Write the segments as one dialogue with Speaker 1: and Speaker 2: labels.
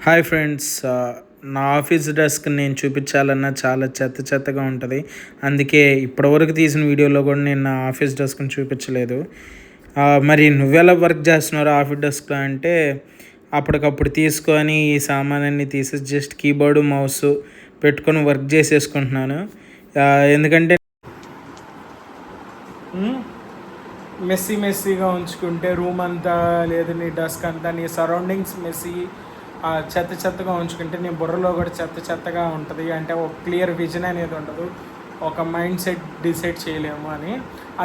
Speaker 1: Hi friends, నా office desk నేను చూపించాలన్నా చాలా చెత్తగా ఉంటుంది. అందుకే ఇప్పటివరకు తీసిన వీడియోలో కూడా నేను నా ఆఫీస్ డెస్క్ని చూపించలేదు. మరి నువ్వెలా వర్క్ చేస్తున్నారో ఆఫీస్ డెస్క్లో అంటే అప్పటికప్పుడు తీసుకొని ఈ సామాన్లన్నీ తీసేసి జస్ట్ కీబోర్డు మౌస్ పెట్టుకొని వర్క్ చేసేసుకుంటున్నాను. ఎందుకంటే మెస్సీగా ఉంచుకుంటే రూమ్ అంతా లేదు, నీ డెస్క్ అంతా, నీ సరౌండింగ్స్ చెత్తగా ఉంచుకుంటే నీ బుర్రలో కూడా చెత్తగా ఉంటుంది. అంటే ఒక క్లియర్ విజన్ అనేది ఉండదు, ఒక మైండ్ సెట్ డిసైడ్ చేయలేము అని.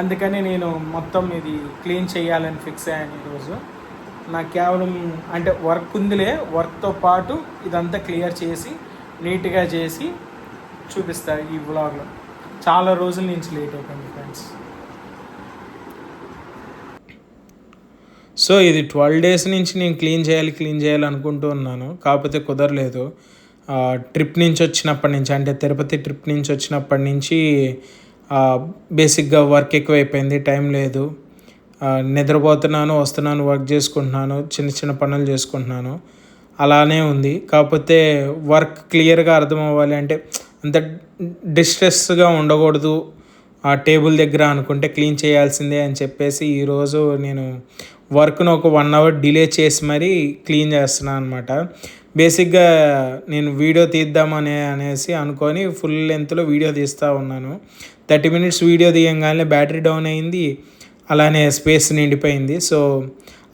Speaker 1: అందుకని నేను మొత్తం ఇది క్లీన్ చేయాలని ఫిక్స్ అయ్యాను ఈరోజు. నాకు కేవలం అంటే వర్క్ ఉందిలే, వర్క్తో పాటు ఇదంతా క్లియర్ చేసి నీట్గా చేసి చూపిస్తాను ఈ వ్లాగ్లో. చాలా రోజుల నుంచి లేట్ అయిపోయింది ఫ్రెండ్స్. సో ఇది 12 days నుంచి నేను క్లీన్ చేయాలి అనుకుంటూ ఉన్నాను, కాకపోతే కుదరలేదు. ట్రిప్ నుంచి వచ్చినప్పటి నుంచి, అంటే తిరుపతి ట్రిప్ నుంచి వచ్చినప్పటి నుంచి బేసిక్గా వర్క్ ఎక్కువైపోయింది, టైం లేదు. నిద్రపోతున్నాను, వస్తున్నాను, వర్క్ చేసుకుంటున్నాను, చిన్న పనులు చేసుకుంటున్నాను, అలానే ఉంది. కాకపోతే వర్క్ క్లియర్గా అర్థం అవ్వాలి అంటే అంత డిస్ట్రెస్గా ఉండకూడదు ఆ టేబుల్ దగ్గర అనుకుంటే క్లీన్ చేయాల్సిందే అని చెప్పేసి ఈరోజు నేను వర్క్ను ఒక 1 hour డిలే చేసి మరీ క్లీన్ చేస్తున్నాను అనమాట. బేసిక్గా నేను వీడియో అనేసి అనుకొని ఫుల్ లెంత్లో వీడియో తీస్తూ ఉన్నాను. 30 minutes వీడియో తీయంగానే బ్యాటరీ డౌన్ అయింది, అలానే స్పేస్ నిండిపోయింది. సో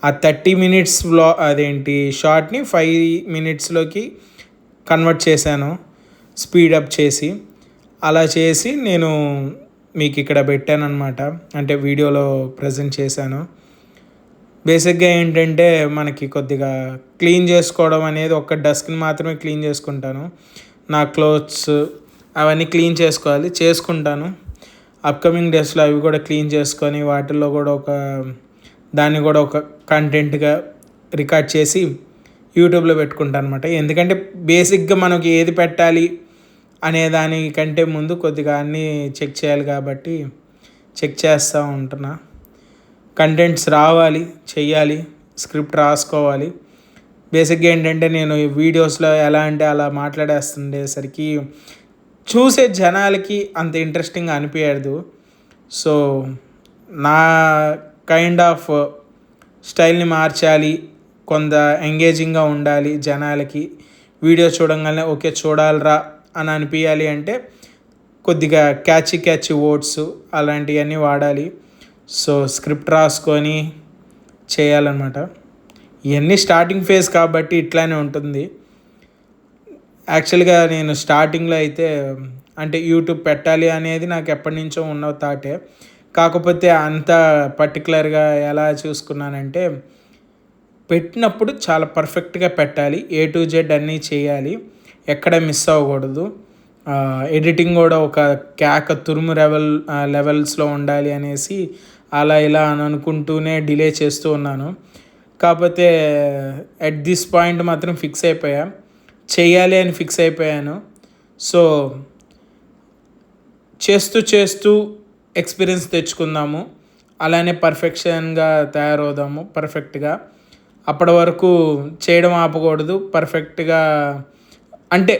Speaker 1: ఆ 30 minutes షార్ట్ని 5 minutesలోకి కన్వర్ట్ చేశాను, స్పీడప్ చేసి. అలా చేసి నేను మీకు ఇక్కడ పెట్టాను అనమాట, అంటే వీడియోలో ప్రజెంట్ చేశాను. బేసిక్గా ఏంటంటే మనకి కొద్దిగా క్లీన్ చేసుకోవడం అనేది, ఒక డెస్క్ని మాత్రమే క్లీన్ చేసుకుంటాను. నా క్లోత్స్ అవన్నీ క్లీన్ చేసుకుంటాను. అప్కమింగ్ డేస్లో అవి కూడా క్లీన్ చేసుకొని వాటిల్లో కూడా దాన్ని కూడా ఒక కంటెంట్గా రికార్డ్ చేసి యూట్యూబ్లో పెట్టుకుంటాను అనమాట. ఎందుకంటే బేసిక్గా మనకి ఏది పెట్టాలి అనే దానికంటే ముందు కొద్దిగా అన్నీ చెక్ చేయాలి కాబట్టి చెక్ చేస్తూ ఉంటున్నా. కంటెంట్స్ రావాలి, చెయ్యాలి, స్క్రిప్ట్ రాసుకోవాలి. బేసిక్గా ఏంటంటే నేను ఈ వీడియోస్లో ఎలా అంటే అలా మాట్లాడేస్తుండేసరికి చూసే జనాలకి అంత ఇంట్రెస్టింగ్ అనిపించదు. సో నా కైండ్ ఆఫ్ స్టైల్ని మార్చాలి, కొంత ఎంగేజింగ్గా ఉండాలి, జనాలకి వీడియో చూడంగానే ఓకే చూడాలిరా అని అనిపించాలి అంటే కొద్దిగా క్యాచీ వర్డ్స్ అలాంటివన్నీ వాడాలి. సో స్క్రిప్ట్ రాసుకొని చేయాలన్నమాట. ఇవన్నీ స్టార్టింగ్ ఫేజ్ కాబట్టి ఇట్లానే ఉంటుంది. యాక్చువల్గా నేను స్టార్టింగ్లో అయితే అంటే యూట్యూబ్ పెట్టాలి అనేది నాకు ఎప్పటి నుంచో ఉన్న థాటే. కాకపోతే అంత పర్టికులర్గా ఎలా చూసుకున్నానంటే పెట్టినప్పుడు చాలా పర్ఫెక్ట్గా పెట్టాలి, A to Z అన్నీ చేయాలి, ఎక్కడ మిస్ అవ్వకూడదు. ఎడిటింగ్ కూడా ఒక తురుము లెవెల్స్లో ఉండాలి అనేసి అలా ఇలా అని అనుకుంటూనే డిలే చేస్తూ ఉన్నాను. కాకపోతే అట్ దిస్ పాయింట్ మాత్రం చేయాలి అని ఫిక్స్ అయిపోయాను. సో చేస్తూ ఎక్స్పీరియన్స్ తెచ్చుకుందాము, అలానే పర్ఫెక్షన్గా తయారవుదాము పర్ఫెక్ట్గా. అప్పటి వరకు చేయడం ఆపకూడదు. పర్ఫెక్ట్గా అంటే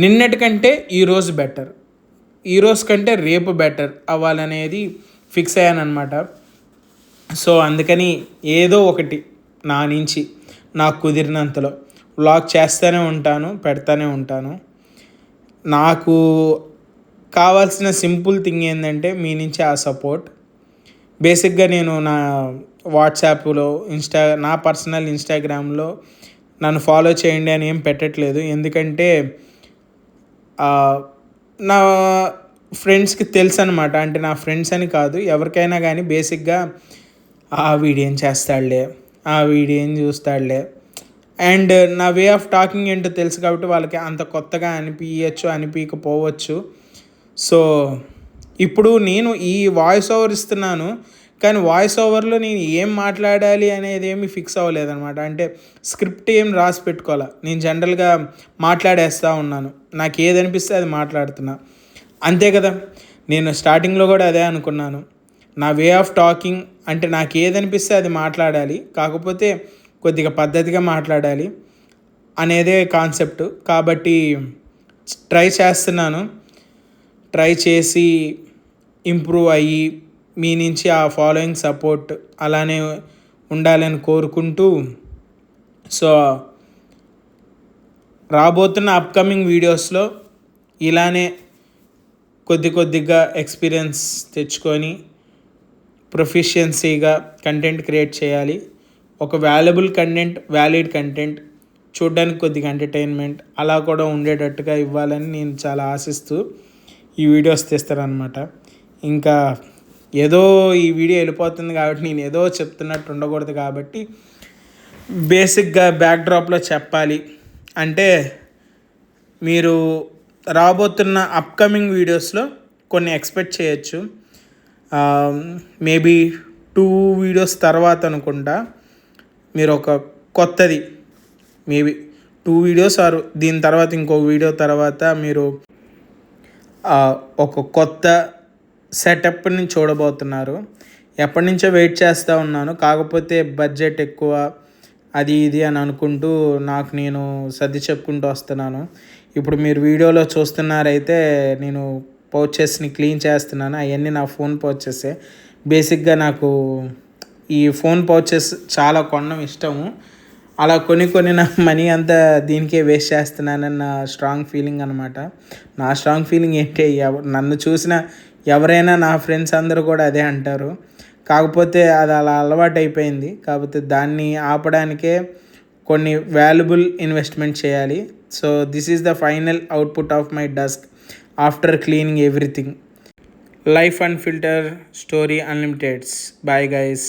Speaker 1: నిన్నటికంటే ఈరోజు బెటర్, ఈరోజు కంటే రేపు బెటర్ అవ్వాలనేది ఫిక్స్ అయ్యానమాట. సో అందుకని ఏదో ఒకటి నా నుంచి నాకు కుదిరినంతలో వ్లాగ్ చేస్తూనే ఉంటాను, పెడతానే ఉంటాను. నాకు కావాల్సిన సింపుల్ థింగ్ ఏంటంటే మీ నుంచి ఆ సపోర్ట్. బేసిక్గా నేను నా వాట్సాప్లో నా పర్సనల్ ఇన్స్టాగ్రామ్లో నన్ను ఫాలో చేయండి అని ఏం పెట్టట్లేదు. ఎందుకంటే నా ఫ్రెండ్స్కి తెలుసు అనమాట. అంటే నా ఫ్రెండ్స్ అని కాదు, ఎవరికైనా కానీ బేసిక్గా వీడియో ఏం చేస్తాడులే, వీడియో ఏం చూస్తాడులే, అండ్ నా వే ఆఫ్ టాకింగ్ ఏంటో తెలుసు కాబట్టి వాళ్ళకి అంత కొత్తగా అనిపించకపోవచ్చు. సో ఇప్పుడు నేను ఈ వాయిస్ ఓవర్ ఇస్తున్నాను, కానీ వాయిస్ ఓవర్లో నేను ఏం మాట్లాడాలి అనేది ఏమి ఫిక్స్ అవ్వలేదన్నమాట. అంటే స్క్రిప్ట్ ఏం రాసి పెట్టుకోవాలా, నేను జనరల్గా మాట్లాడేస్తూ ఉన్నాను, నాకు ఏది అనిపిస్తే అది మాట్లాడుతున్నా, అంతే కదా. నేను స్టార్టింగ్లో కూడా అదే అనుకున్నాను, నా వే ఆఫ్ టాకింగ్ అంటే నాకు ఏది అనిపిస్తే అది మాట్లాడాలి, కాకపోతే కొద్దిగా పద్ధతిగా మాట్లాడాలి. అనేదే కాన్సెప్ట్. కాబట్టి ట్రై చేస్తున్నాను. ట్రై చేసి ఇంప్రూవ్ అయ్యి మీ నుంచి ఆ ఫాలోయింగ్ సపోర్ట్ అలానే ఉండాలని కోరుకుంటూ, సో రాబోతున్న అప్కమింగ్ వీడియోస్లో ఇలానే కొద్దిగా ఎక్స్పీరియన్స్ తెచ్చుకొని ప్రొఫిషియన్సీగా కంటెంట్ క్రియేట్ చేయాలి. ఒక వాల్యుబుల్ కంటెంట్, వ్యాలిడ్ కంటెంట్, చూడ్డానికి కొద్దిగా ఎంటర్టైన్మెంట్ అలా కూడా ఉండేటట్టుగా ఇవ్వాలని నేను చాలా ఆశిస్తూ ఈ వీడియోస్ తీస్తానన్నమాట. ఇంకా ఏదో ఈ వీడియో వెళ్ళిపోతుంది కాబట్టి నేను ఏదో చెప్తున్నట్టు ఉండకూడదు కాబట్టి బేసిక్గా బ్యాక్డ్రాప్లో చెప్పాలి అంటే, మీరు రాబోతున్న అప్కమింగ్ వీడియోస్లో కొన్ని ఎక్స్పెక్ట్ చేయొచ్చు. మేబీ 2 వీడియోస్ తర్వాత అనుకుంటా మీరు ఒక కొత్తది, మేబీ 2 వీడియోస్ ఆర్ దీని తర్వాత ఇంకో వీడియో తర్వాత మీరు ఒక కొత్త సెటప్ని చూడబోతున్నారు. ఎప్పటి నుంచో వెయిట్ చేస్తూ ఉన్నాను, కాకపోతే బడ్జెట్ ఎక్కువ అది ఇది అని అనుకుంటూ నాకు నేను సర్ది చెప్పుకుంటూ వస్తున్నాను. ఇప్పుడు మీరు వీడియోలో చూస్తున్నారైతే నేను పౌచెస్ని క్లీన్ చేస్తున్నాను. అవన్నీ నా ఫోన్ పౌచెసే. బేసిక్గా నాకు ఈ ఫోన్ పౌచెస్ చాలా కొనడం ఇష్టము. అలా కొన్ని నా మనీ అంతా దీనికే వేస్ట్ చేస్తున్నానన్న స్ట్రాంగ్ ఫీలింగ్ అనమాట. నా స్ట్రాంగ్ ఫీలింగ్ ఏంటి, నన్ను చూసిన ఎవరైనా నా ఫ్రెండ్స్ అందరూ కూడా అదే అంటారు. కాకపోతే అది అలా అలవాటు అయిపోయింది. కాకపోతే దాన్ని ఆపడానికే కొన్ని వాల్యుబుల్ ఇన్వెస్ట్మెంట్ చేయాలి. So this is the final output of my desk after cleaning everything. Life unfilter story unlimiteds. Bye guys.